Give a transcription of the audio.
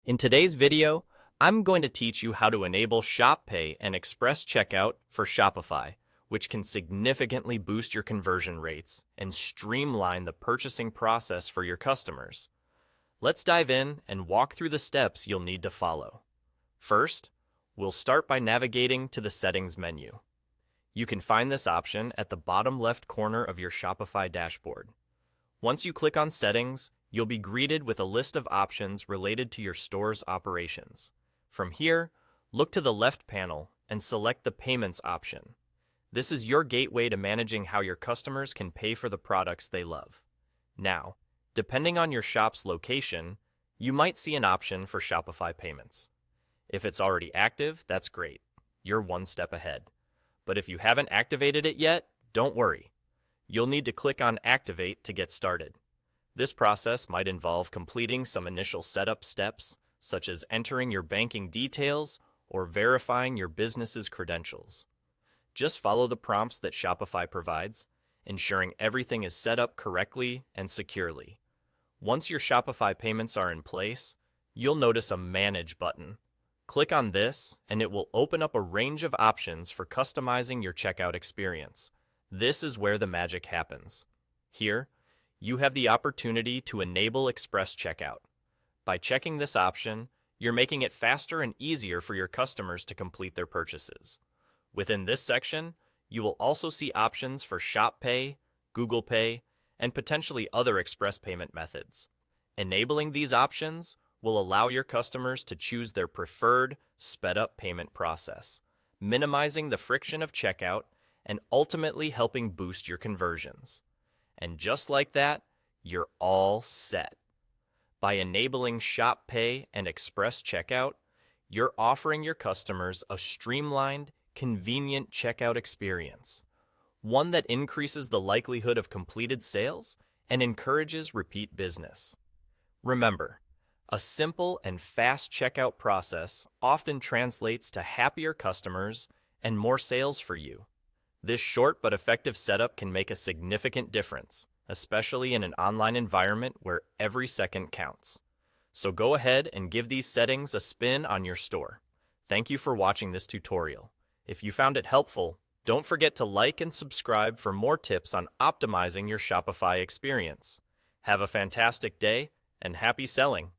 In today's video, I'm going to teach you how to enable Shop Pay and Express Checkout for Shopify, which can significantly boost your conversion rates and streamline the purchasing process for your customers. Let's dive in and walk through the steps you'll need to follow. First, we'll start by navigating to the Settings menu. You can find this option at the bottom left corner of your Shopify dashboard. Once you click on Settings, you'll be greeted with a list of options related to your store's operations. From here, look to the left panel and select the Payments option. This is your gateway to managing how your customers can pay for the products they love. Now, depending on your shop's location, you might see an option for Shopify Payments. If it's already active, that's great. You're one step ahead. But if you haven't activated it yet, don't worry. You'll need to click on Activate to get started. This process might involve completing some initial setup steps, such as entering your banking details or verifying your business's credentials. Just follow the prompts that Shopify provides, ensuring everything is set up correctly and securely. Once your Shopify payments are in place, you'll notice a Manage button. Click on this, and it will open up a range of options for customizing your checkout experience. This is where the magic happens. Here, you have the opportunity to enable Express Checkout. By checking this option, you're making it faster and easier for your customers to complete their purchases. Within this section, you will also see options for Shop Pay, Google Pay, and potentially other express payment methods. Enabling these options will allow your customers to choose their preferred, sped-up payment process, minimizing the friction of checkout and ultimately helping boost your conversions. And just like that, you're all set. By enabling Shop Pay and Express Checkout, you're offering your customers a streamlined, convenient checkout experience, one that increases the likelihood of completed sales and encourages repeat business. Remember, a simple and fast checkout process often translates to happier customers and more sales for you. This short but effective setup can make a significant difference, especially in an online environment where every second counts. So go ahead and give these settings a spin on your store. Thank you for watching this tutorial. If you found it helpful, don't forget to like and subscribe for more tips on optimizing your Shopify experience. Have a fantastic day and happy selling!